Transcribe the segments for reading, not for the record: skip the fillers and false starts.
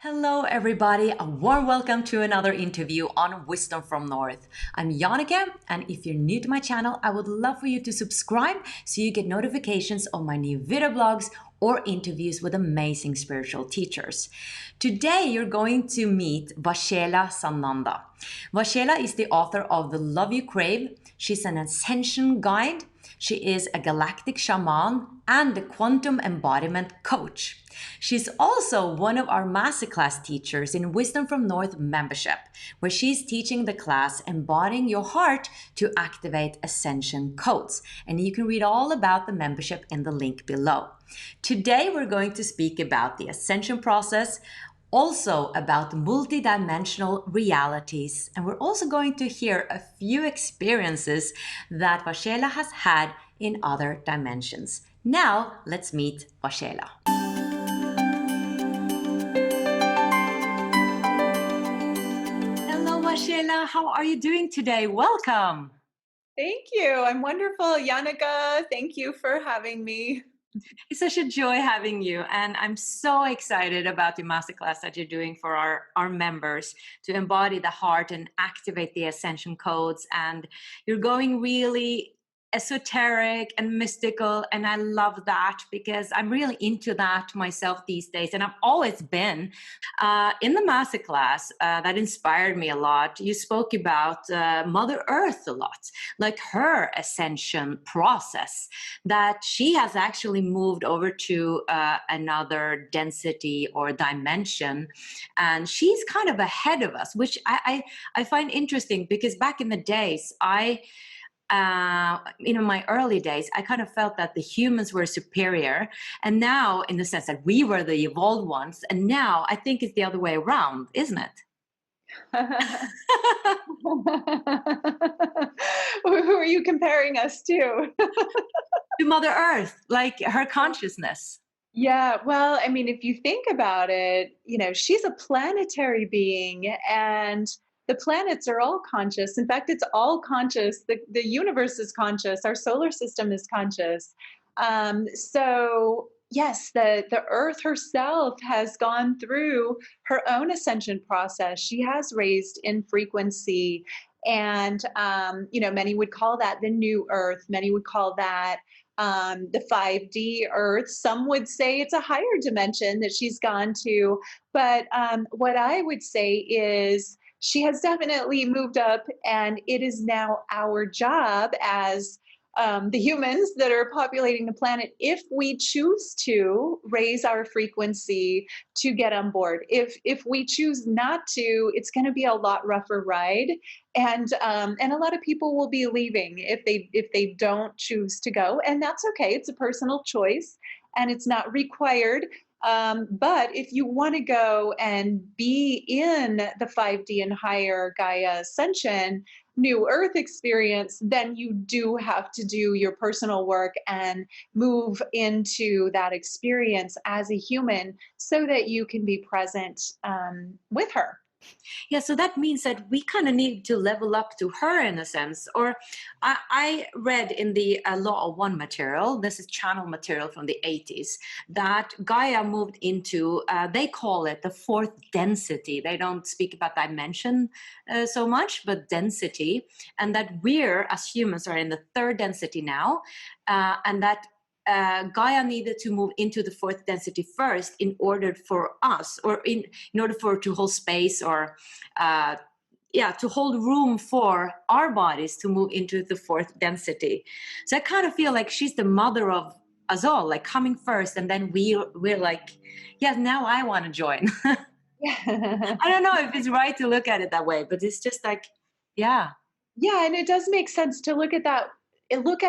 Hello, everybody. A warm welcome to another interview on Wisdom from North. I'm Janneke, and if you're new to my channel, I would love for you to subscribe so you get notifications of my new video blogs or interviews with amazing spiritual teachers. Today, you're going to meet Waxela Sananda. Waxela is the author of the Love You Crave. She's an ascension guide. She is a galactic shaman and a quantum embodiment coach. She's also one of our masterclass teachers in Wisdom from North membership, where she's teaching the class Embodying Your Heart to Activate Ascension Codes. And you can read all about the membership in the link below. Today, we're going to speak about the ascension process, also about multidimensional realities, and we're also going to hear a few experiences that Waxela has had in other dimensions. Now, let's meet Waxela. Hello, Waxela. How are you doing today? Welcome. Thank you. I'm wonderful, Janneke. Thank you for having me. It's such a joy having you, and I'm so excited about the masterclass that you're doing for our members to embody the heart and activate the ascension codes. And you're going really esoteric and mystical, and I love that because I'm really into that myself these days, and I've always been. In the masterclass that inspired me a lot, you spoke about Mother Earth a lot, like her ascension process, that she has actually moved over to another density or dimension, and she's kind of ahead of us, which I find interesting because back in the days, my early days, I kind of felt that the humans were superior, and now in the sense that we were the evolved ones, and now I think it's the other way around, isn't it? Who are you comparing us to? To Mother Earth, like her consciousness. Yeah, well, I mean, if you think about it, she's a planetary being and the planets are all conscious. In fact, it's all conscious. The universe is conscious. Our solar system is conscious. So yes, the Earth herself has gone through her own ascension process. She has raised in frequency. And, many would call that the new Earth. Many would call that the 5D Earth. Some would say it's a higher dimension that she's gone to. But what I would say is she has definitely moved up, and it is now our job as the humans that are populating the planet, if we choose to raise our frequency, to get on board. If we choose not to, it's going to be a lot rougher ride, and a lot of people will be leaving if they don't choose to go, and that's okay. It's a personal choice, and it's not required. But if you want to go and be in the 5D and higher Gaia Ascension, New Earth experience, then you do have to do your personal work and move into that experience as a human so that you can be present with her. Yeah, so that means that we kind of need to level up to her in a sense. Or I read in the Law of One material, this is channel material from the 80s, that Gaia moved into, they call it the fourth density. They don't speak about dimension so much, but density. And that we're, as humans, are in the third density now. And that Gaia needed to move into the fourth density first in order for us, or in order for to hold space, or to hold room for our bodies to move into the fourth density. So I kind of feel like she's the mother of us all, like coming first, and then we're like, yes, now I want to join. Yeah. I don't know if it's right to look at it that way, but it's just like, yeah. Yeah, and it does make sense to look at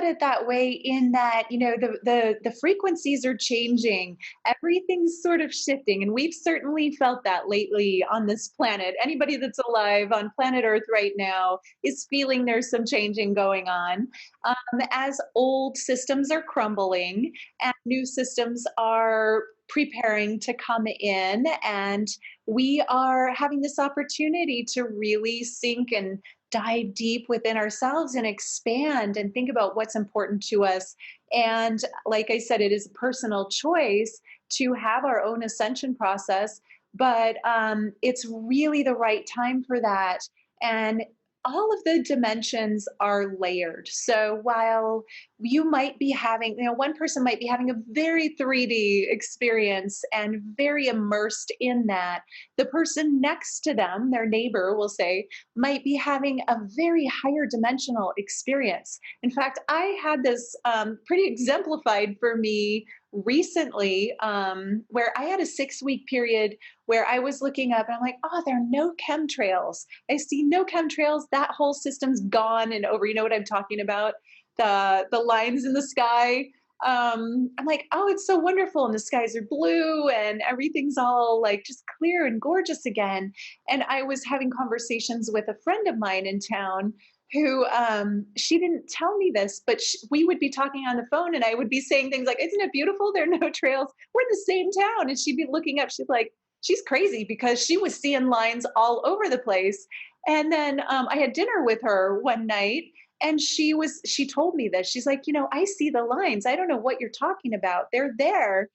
it that way, in that the frequencies are changing, everything's sort of shifting, and we've certainly felt that lately on this planet. Anybody that's alive on planet Earth right now is feeling there's some changing going on, as old systems are crumbling and new systems are preparing to come in, and we are having this opportunity to really sink and dive deep within ourselves and expand and think about what's important to us. And like I said, it is a personal choice to have our own ascension process. but it's really the right time for that. And all of the dimensions are layered. So while you might be having, one person might be having a very 3D experience and very immersed in that, the person next to them, their neighbor, will say, might be having a very higher dimensional experience. In fact, I had this pretty exemplified for me recently, where I had a 6-week period where I was looking up and I'm like, oh, there are no chemtrails. I see no chemtrails. That whole system's gone and over. You know what I'm talking about? The lines in the sky. I'm like, oh, it's so wonderful. And the skies are blue and everything's all like just clear and gorgeous again. And I was having conversations with a friend of mine in town who she didn't tell me this, but we would be talking on the phone and I would be saying things like, isn't it beautiful? There are no trails. We're in the same town. And she'd be looking up. She's like, she's crazy because she was seeing lines all over the place. And then I had dinner with her one night and she told me this. She's like, I see the lines. I don't know what you're talking about. They're there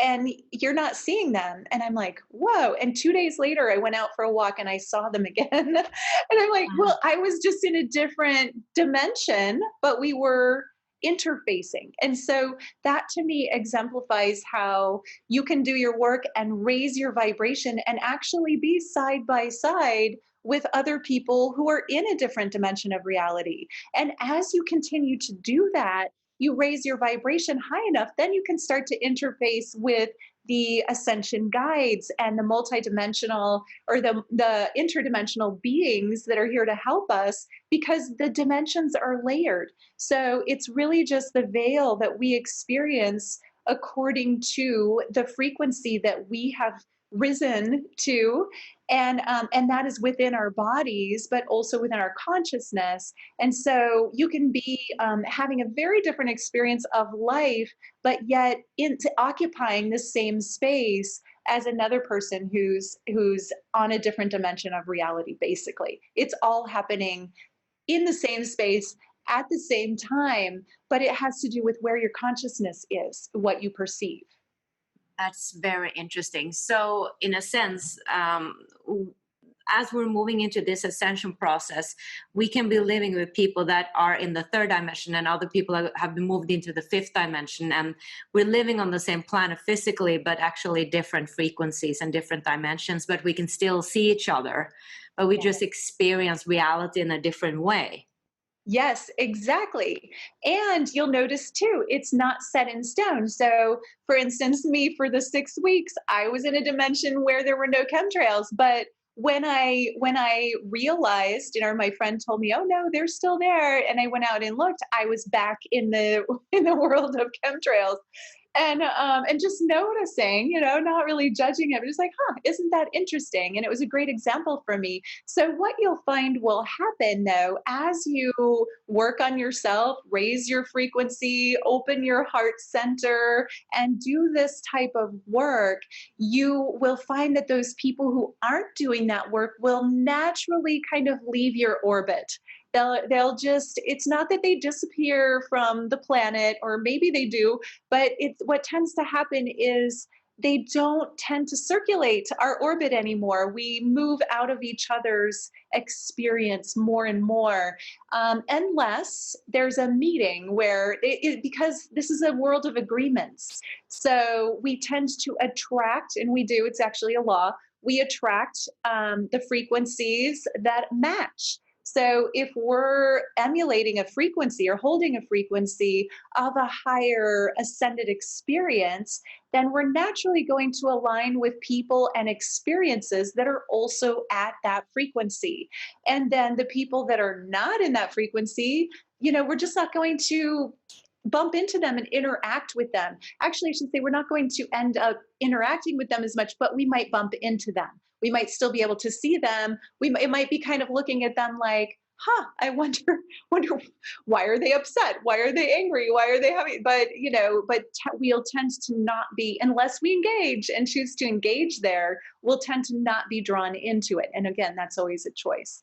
and you're not seeing them. And I'm like, whoa. And 2 days later, I went out for a walk and I saw them again. And I'm like, Wow. well, I was just in a different dimension, but we were interfacing. And so that to me exemplifies how you can do your work and raise your vibration and actually be side by side with other people who are in a different dimension of reality. And as you continue to do that, you raise your vibration high enough, then you can start to interface with the ascension guides and the multidimensional or the interdimensional beings that are here to help us because the dimensions are layered. So it's really just the veil that we experience according to the frequency that we have risen to, and that is within our bodies, but also within our consciousness. And so you can be having a very different experience of life, but yet occupying the same space as another person who's on a different dimension of reality. Basically, it's all happening in the same space at the same time, but it has to do with where your consciousness is, what you perceive. That's very interesting. So, in a sense, as we're moving into this ascension process, we can be living with people that are in the third dimension and other people have been moved into the fifth dimension. And we're living on the same planet physically, but actually different frequencies and different dimensions, but we can still see each other, but we just experience reality in a different way. Yes, exactly. And you'll notice too, it's not set in stone. So, for instance, me for the 6 weeks, I was in a dimension where there were no chemtrails. But when I realized, my friend told me, "Oh no, they're still there," and I went out and looked, I was back in the in the world of chemtrails. And just noticing, not really judging it, but just like, huh, isn't that interesting? And it was a great example for me. So what you'll find will happen though, as you work on yourself, raise your frequency, open your heart center, and do this type of work, you will find that those people who aren't doing that work will naturally kind of leave your orbit. They'll just, it's not that they disappear from the planet, or maybe they do, but it's what tends to happen is they don't tend to circulate our orbit anymore. We move out of each other's experience more and more, unless there's a meeting where because this is a world of agreements. So we tend to attract, and we do, it's actually a law, we attract the frequencies that match. So if we're emulating a frequency or holding a frequency of a higher ascended experience, then we're naturally going to align with people and experiences that are also at that frequency. And then the people that are not in that frequency, we're just not going to bump into them and interact with them. Actually, I should say we're not going to end up interacting with them as much, but we might bump into them. We might still be able to see them. It might be kind of looking at them like, huh, I wonder why are they upset? Why are they angry? Why are they having, we'll tend to not be, unless we engage and choose to engage there, we'll tend to not be drawn into it. And again, that's always a choice.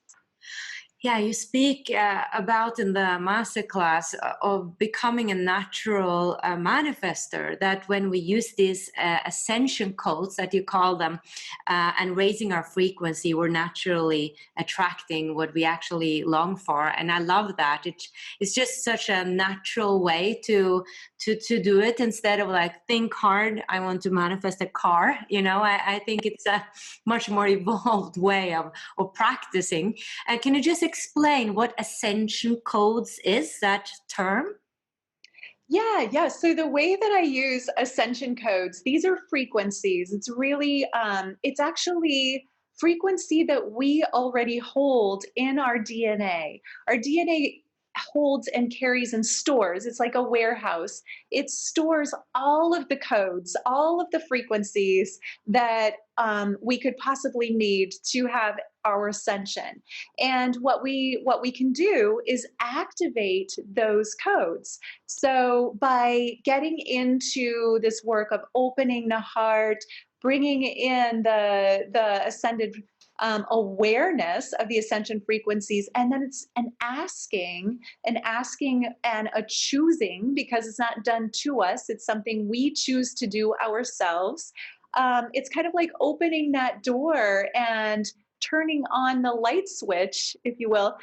Yeah, you speak about in the masterclass of becoming a natural manifester, that when we use these ascension codes, that you call them, and raising our frequency, we're naturally attracting what we actually long for. And I love that. It's just such a natural way to do it, instead of like think hard, I want to manifest a car. I think it's a much more evolved way of practicing. Can you just explain what Ascension Codes is, that term? Yeah. So the way that I use ascension codes, these are frequencies. It's really, it's actually frequency that we already hold in our DNA. Our DNA holds and carries and stores. It's like a warehouse. It stores all of the codes, all of the frequencies that we could possibly need to have our ascension. And what we can do is activate those codes. So, by getting into this work of opening the heart, bringing in the ascended awareness of the ascension frequencies, and then it's an asking and a choosing, because it's not done to us, it's something we choose to do ourselves. It's kind of like opening that door and turning on the light switch, if you will,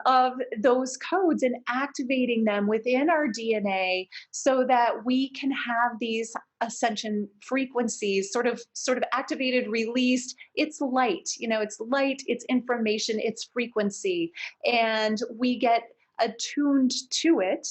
of those codes and activating them within our DNA, so that we can have these ascension frequencies sort of activated, released. It's light, it's light, it's information, it's frequency, and we get attuned to it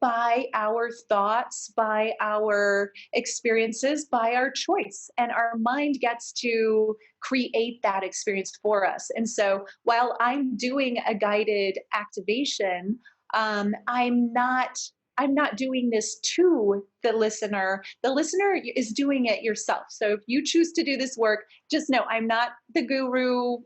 by our thoughts, by our experiences, by our choice. And our mind gets to create that experience for us. And so while I'm doing a guided activation, I'm not doing this to the listener. The listener is doing it yourself. So if you choose to do this work, just know I'm not the guru,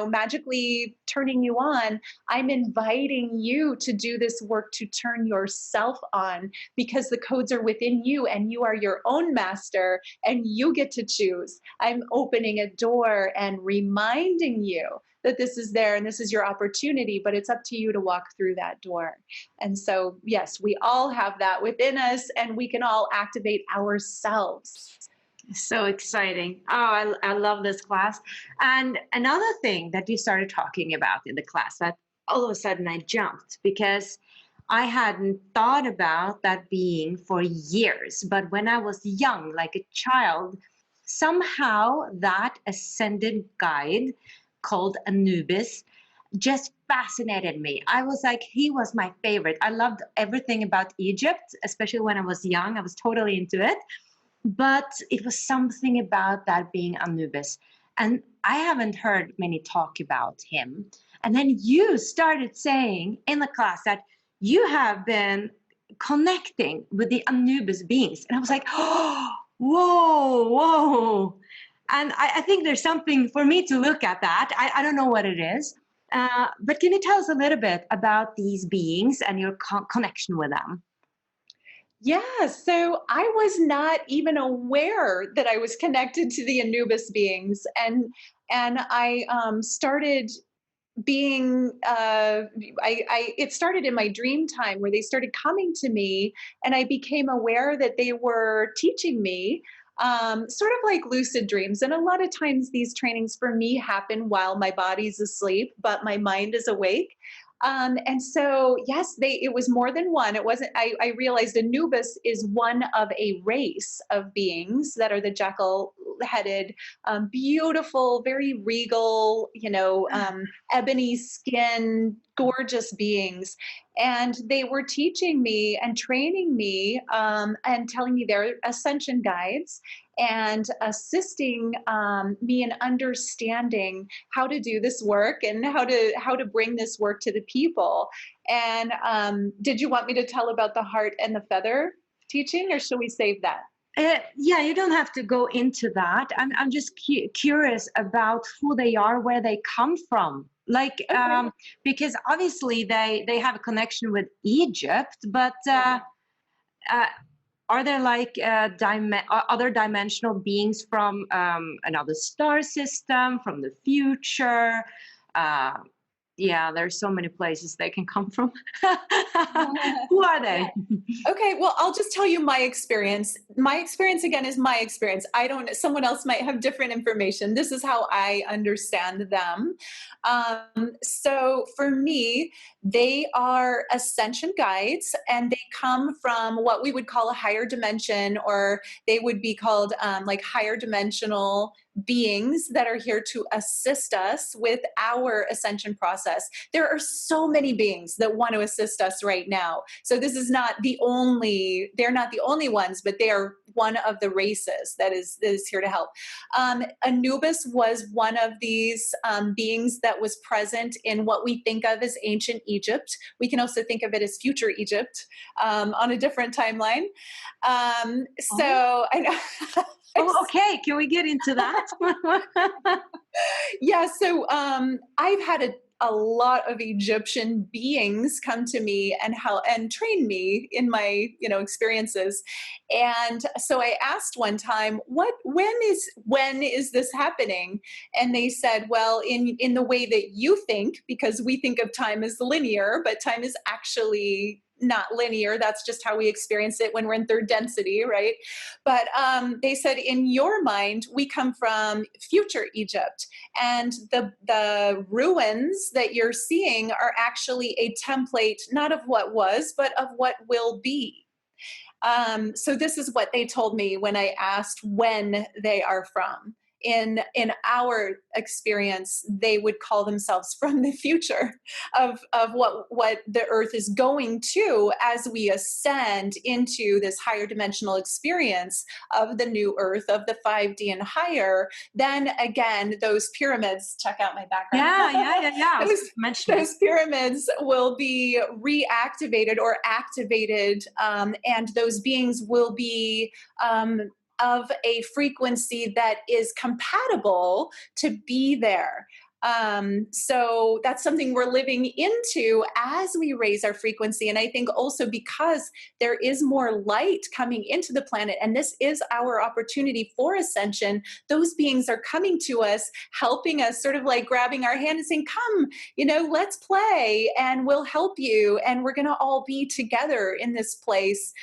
magically turning you on. I'm inviting you to do this work to turn yourself on, because the codes are within you and you are your own master and you get to choose. I'm opening a door and reminding you that this is there and this is your opportunity, but it's up to you to walk through that door. And so, yes, we all have that within us, and we can all activate ourselves. So exciting. Oh, I love this class. And another thing that you started talking about in the class, that all of a sudden I jumped, because I hadn't thought about that being for years. But when I was young, like a child, somehow that ascended guide called Anubis just fascinated me. I was like, he was my favorite. I loved everything about Egypt, especially when I was young. I was totally into it. But it was something about that being Anubis. And I haven't heard many talk about him. And then you started saying in the class that you have been connecting with the Anubis beings. And I was like, oh, whoa. And I think there's something for me to look at that. I don't know what it is. But can you tell us a little bit about these beings and your connection with them? Yeah, so I was not even aware that I was connected to the Anubis beings, and I started being it started in my dream time, where they started coming to me, and I became aware that they were teaching me, sort of like lucid dreams. And a lot of times these trainings for me happen while my body's asleep but my mind is awake. And so, yes, it was more than one. It wasn't, I realized Anubis is one of a race of beings that are the jackal headed, beautiful, very regal, ebony skin, gorgeous beings. And they were teaching me and training me, and telling me they're ascension guides, and assisting me in understanding how to do this work and how to bring this work to the people. And did you want me to tell about the heart and the feather teaching, or should we save that? Yeah, you don't have to go into that. I'm just curious about who they are, where they come from. Like, Okay. because obviously they have a connection with Egypt, but uh, are there like other dimensional beings from another star system, from the future? Uh, Yeah, there's so many places they can come from. Who are Yeah. they? Okay, well, I'll just tell you my experience. My experience again is my experience. I don't, someone else might have different information. This is how I understand them. So for me, they are ascension guides and they come from what we would call a higher dimension, or they would be called like higher dimensional beings that are here to assist us with our ascension process. There are so many beings that want to assist us right now. So this is not the only, they're not the only ones, but they are one of the races that is here to help. Anubis was one of these beings that was present in what we think of as ancient Egypt. We can also think of it as future Egypt on a different timeline. Oh, So I know. oh, okay. Can we get into that? Yeah, so I've had a lot of Egyptian beings come to me and help and train me in my experiences. And so I asked one time, when is this happening? And they said, well, in the way that you think, because we think of time as linear, but time is actually not linear. That's just how we experience it when we're in third density, right? But they said, in your mind, we come from future Egypt, and the ruins that you're seeing are actually a template, not of what was, but of what will be. So this is what they told me when I asked when they are from. In our experience, they would call themselves from the future of what the earth is going to as we ascend into this higher dimensional experience of the new earth, of the 5D and higher. Then again, those pyramids, check out my background. Yeah. I was those, mentioning. those pyramids will be reactivated or activated, and those beings will be of a frequency that is compatible to be there. So that's something we're living into as we raise our frequency. And I think also because there is more light coming into the planet, and this is our opportunity for ascension, those beings are coming to us, helping us, sort of like grabbing our hand and saying, come, let's play and we'll help you. And we're going to all be together in this place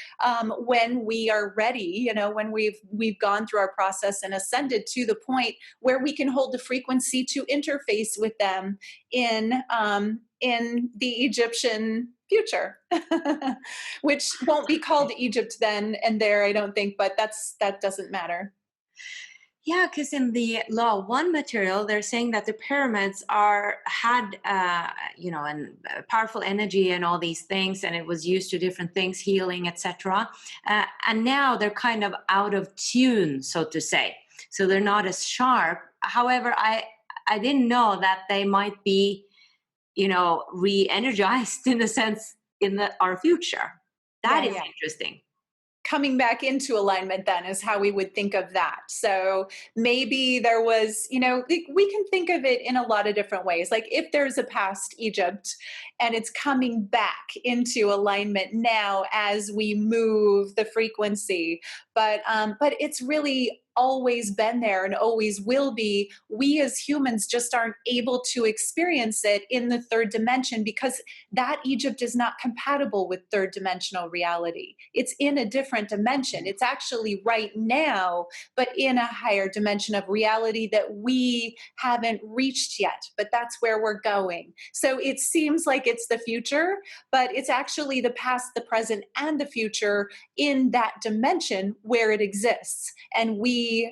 when we are ready, when we've gone through our process and ascended to the point where we can hold the frequency to interface with them in the Egyptian future, which won't be called Egypt then and there, I don't think, but that doesn't matter. Yeah, because in the Law 1 material, they're saying that the pyramids had and powerful energy and all these things, and it was used to different things, healing, etc. And now they're kind of out of tune, so to say. So they're not as sharp. However, I didn't know that they might be, re-energized in a sense in our future. That is Yeah. interesting. Coming back into alignment then is how we would think of that. So maybe there was, we can think of it in a lot of different ways. Like if there's a past Egypt and it's coming back into alignment now as we move the frequency, but it's really always been there and always will be. We as humans just aren't able to experience it in the third dimension because that Egypt is not compatible with third dimensional reality. It's in a different dimension. It's actually right now, but in a higher dimension of reality that we haven't reached yet, but that's where we're going. So it seems like it's the future, but it's actually the past, the present, and the future in that dimension where it exists. And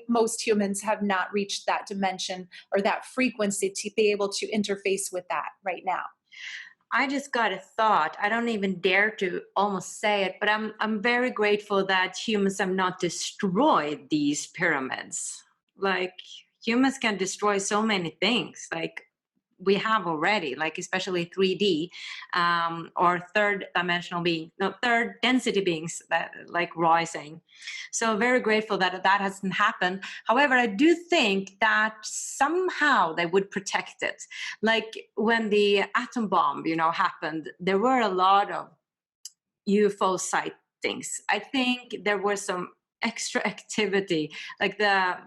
most humans have not reached that dimension or that frequency to be able to interface with that right now. I just got a thought. I don't even dare to almost say it, but I'm very grateful that humans have not destroyed these pyramids. Like humans can destroy so many things. Like we have already, like especially 3D or third density beings, that like Roy saying. So very grateful that hasn't happened. However, I do think that somehow they would protect it. Like when the atom bomb, happened, there were a lot of UFO sightings. I think there was some extra activity, like the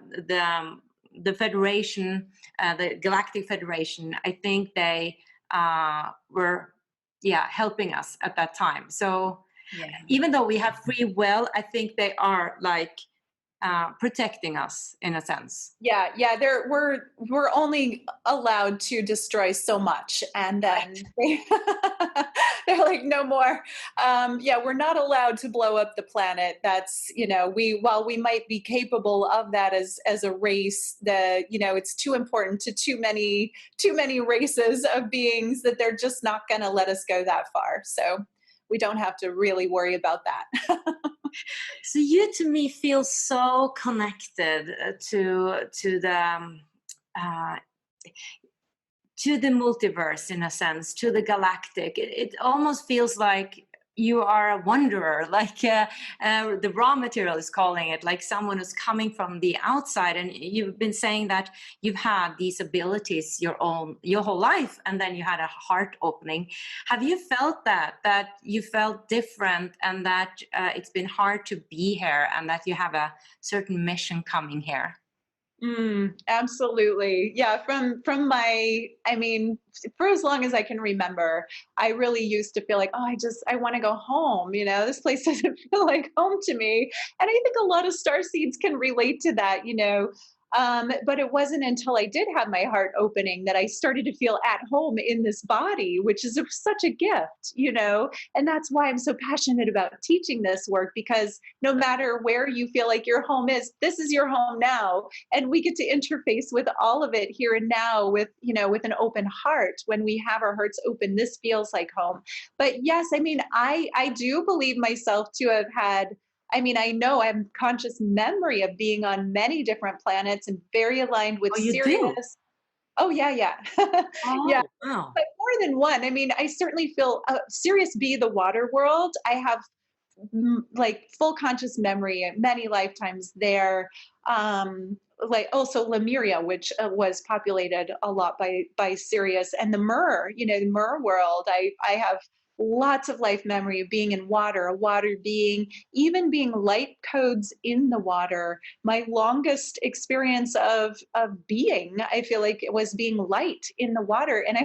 Federation, the Galactic Federation. I think they were, helping us at that time. So Yeah. even though we have free will, I think they are like protecting us in a sense. Yeah, we're only allowed to destroy so much, and then they're like, no more. We're not allowed to blow up the planet. That's, while we might be capable of that as a race, it's too important to too many races of beings that they're just not going to let us go that far. So we don't have to really worry about that. So you, to me, feel so connected uh, to the multiverse, in a sense, to the galactic. It almost feels like you are a wanderer, like the raw material is calling it, like someone who's coming from the outside. And you've been saying that you've had these abilities your whole life, and then you had a heart opening. Have you felt that you felt different, and that it's been hard to be here, and that you have a certain mission coming here? Absolutely. Yeah. From for as long as I can remember, I really used to feel like, oh, I want to go home. This place doesn't feel like home to me. And I think a lot of star seeds can relate to that. But it wasn't until I did have my heart opening that I started to feel at home in this body, which is such a gift. And that's why I'm so passionate about teaching this work, because no matter where you feel like your home is, this is your home now. And we get to interface with all of it here and now with an open heart. When we have our hearts open, this feels like home. But yes, I do believe myself to have had, I know I have conscious memory of being on many different planets and very aligned with Oh, you do? Sirius. Oh, yeah, yeah. Yeah, Oh, wow. but more than one. I certainly feel Sirius B, the water world. I have like full conscious memory, many lifetimes there. Like also Lemuria, which was populated a lot by Sirius, and the the Mer world. I have lots of life memory of being in water, a water being, even being light codes in the water. My longest experience of being, I feel like, it was being light in the water. And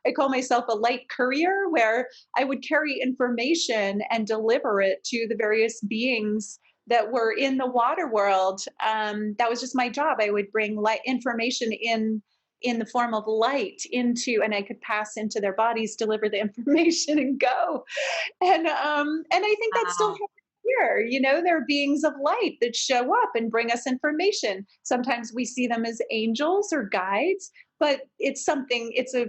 I call myself a light courier, where I would carry information and deliver it to the various beings that were in the water world. That was just my job. I would bring light information in the form of light into, and I could pass into their bodies, deliver the information, and go. And I think that's still Wow. happening here. There are beings of light that show up and bring us information. Sometimes we see them as angels or guides, but it's something. It's a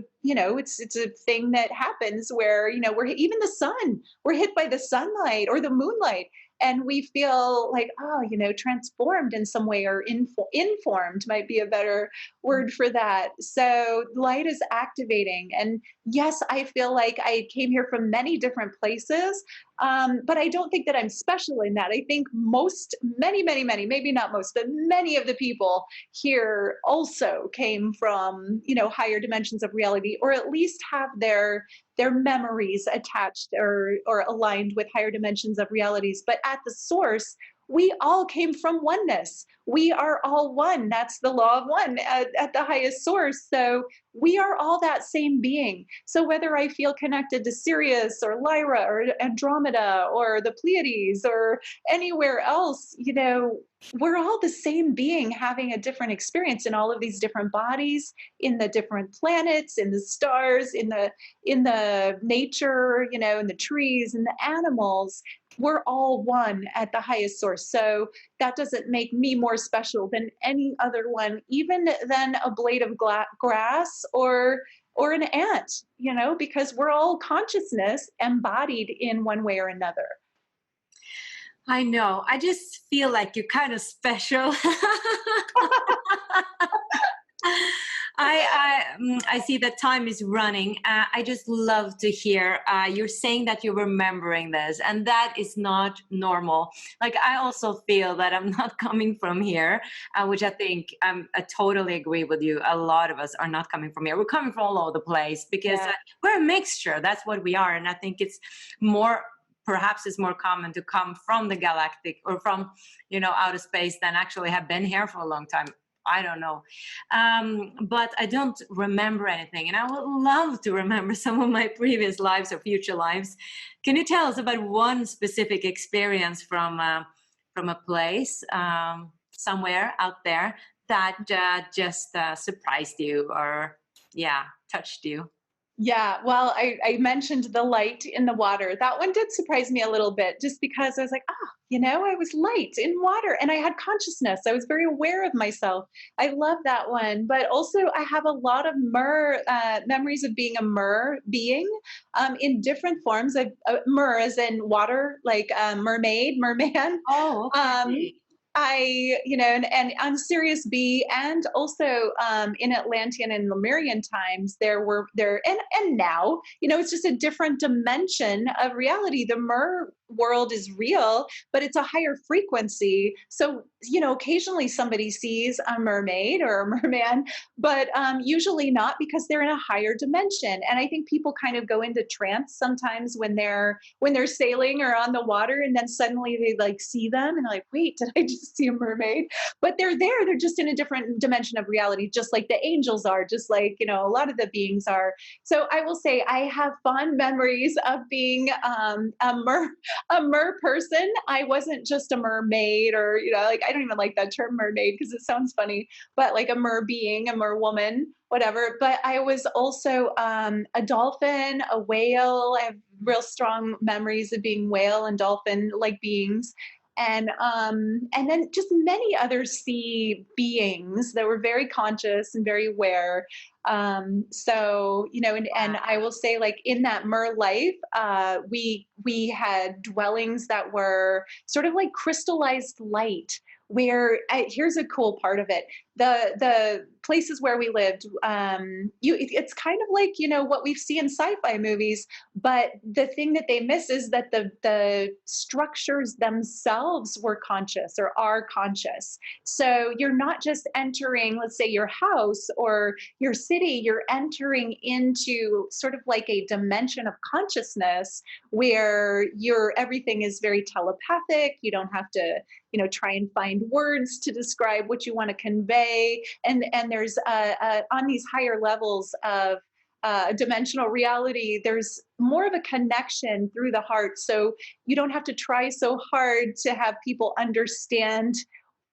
thing that happens where we're, even the sun. We're hit by the sunlight or the moonlight, and we feel like, oh, transformed in some way, or informed might be a better word for that. So light is activating. And yes, I feel like I came here from many different places, but I don't think that I'm special in that. I think many, maybe not most, but many of the people here also came from, higher dimensions of reality, or at least have their memories attached or aligned with higher dimensions of realities. But at the source, we all came from oneness. We are all one. That's the law of one at the highest source. So we are all that same being. So whether I feel connected to Sirius or Lyra or Andromeda or the Pleiades or anywhere else, we're all the same being having a different experience in all of these different bodies, in the different planets, in the stars, in the nature, in the trees and the animals. We're all one at the highest source. So that doesn't make me more special than any other one, even than a blade of grass or an ant, because we're all consciousness embodied in one way or another. I know. I just feel like you're kind of special. I see that time is running. I just love to hear you're saying that you're remembering this, and that is not normal. Like, I also feel that I'm not coming from here, which I think I totally agree with you. A lot of us are not coming from here. We're coming from all over the place, because we're a mixture. That's what we are. And I think perhaps it's more common to come from the galactic or from, outer space than actually have been here for a long time. I don't know. But I don't remember anything. And I would love to remember some of my previous lives or future lives. Can you tell us about one specific experience from a place somewhere out there that just surprised you or, yeah, touched you? Yeah, well, I mentioned the light in the water. That one did surprise me a little bit just because I was like, ah, I was light in water and I had consciousness. I was very aware of myself. I love that one. But also, I have a lot of memories of being a mer being in different forms of mer, as in water, like mermaid, merman. Oh, Um, okay. and on Sirius B, and also in Atlantean and Lemurian times, and now, it's just a different dimension of reality. The Mer world is real, but it's a higher frequency. So, occasionally somebody sees a mermaid or a merman, but usually not, because they're in a higher dimension. And I think people kind of go into trance sometimes when they're sailing or on the water, and then suddenly they like see them and they're like, wait, did I just see a mermaid? But they're there, they're just in a different dimension of reality, just like the angels are, just like, a lot of the beings are. So I will say I have fond memories of being a mer person. I wasn't just a mermaid, or, like, I don't even like that term mermaid because it sounds funny, but like a mer being, a mer woman, whatever. But I was also a dolphin, a whale. I have real strong memories of being whale and dolphin like beings. And then just many other sea beings that were very conscious and very aware. And I will say, like, in that mer life, we had dwellings that were sort of like crystallized light. Here's a cool part of it: the places where we lived, it's kind of like, what we see in sci-fi movies, but the thing that they miss is that the structures themselves were conscious or are conscious. So you're not just entering, let's say, your house or your city, you're entering into sort of like a dimension of consciousness where everything is very telepathic. You don't have to, try and find words to describe what you want to convey. And there's on these higher levels of dimensional reality, there's more of a connection through the heart. So you don't have to try so hard to have people understand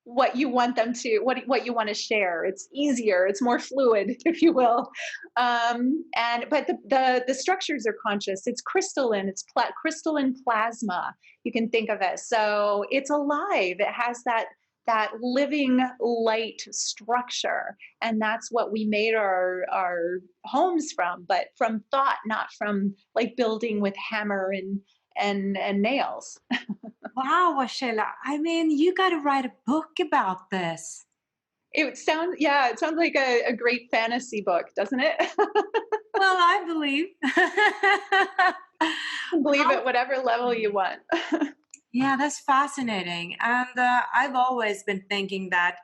what you want them to, what you want to share. It's easier, it's more fluid, if you will. But the structures are conscious. It's crystalline. It's crystalline plasma, you can think of it. So it's alive. It has that living light structure, and that's what we made our homes from, but from thought, not from like building with hammer and nails. Wow, Waxela. I mean, you got to write a book about this. It sounds like a great fantasy book, doesn't it? Well, I believe. Believe How- at whatever level you want. yeah, that's fascinating. And I've always been thinking that,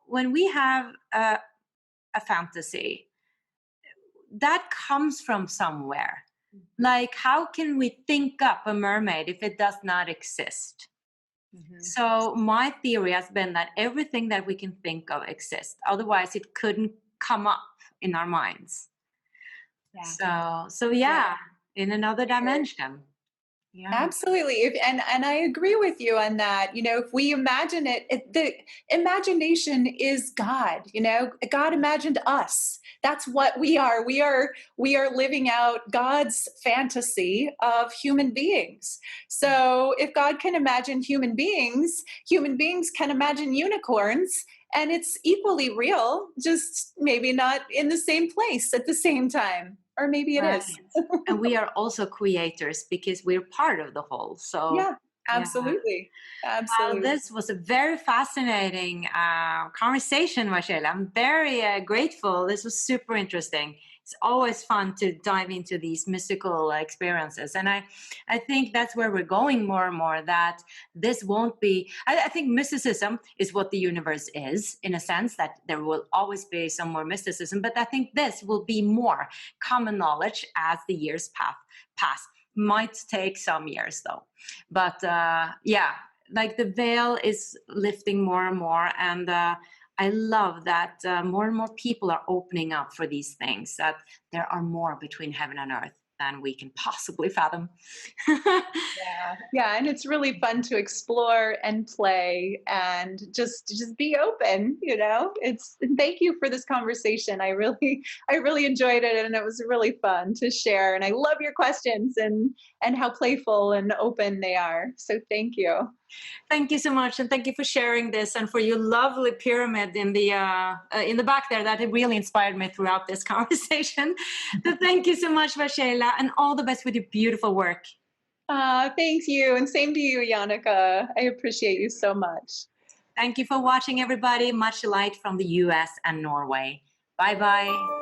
when we have a fantasy, that comes from somewhere. Like, how can we think up a mermaid if it does not exist? Mhm. So my theory has been that everything that we can think of exists. Otherwise, it couldn't come up in our minds. Yeah. So yeah, in another dimension. Yeah. Absolutely. And I agree with you on that. If we imagine the imagination is God. God imagined us. That's what we are. We are living out God's fantasy of human beings. So if God can imagine human beings can imagine unicorns, and it's equally real, just maybe not in the same place at the same time. Or maybe it Right. is. And we are also creators because we're part of the whole. So Yeah, yeah. absolutely. Well, Absolutely. this was a very fascinating conversation, Waxela. I'm very grateful. This was super interesting. It's always fun to dive into these mystical experiences. And I think that's where we're going more and more, that this won't be, I think mysticism is what the universe is, in a sense that there will always be some more mysticism. But I think this will be more common knowledge as the years pass. Might take some years though. But yeah, like the veil is lifting more and more, and I love that more and more people are opening up for these things, that there are more between heaven and earth than we can possibly fathom. Yeah. Yeah, and it's really fun to explore and play and just be open, you know. It's thank you for this conversation. I really enjoyed it, and it was really fun to share, and I love your questions and how playful and open they are. So thank you. Thank you so much, and thank you for sharing this and for your lovely pyramid in the back there. That it really inspired me throughout this conversation. So thank you so much, Waxela, and all the best with your beautiful work. Thanks you, and same to you, Yannicka. I appreciate you so much. Thank you for watching, everybody. Much light from the US and Norway. Bye-bye.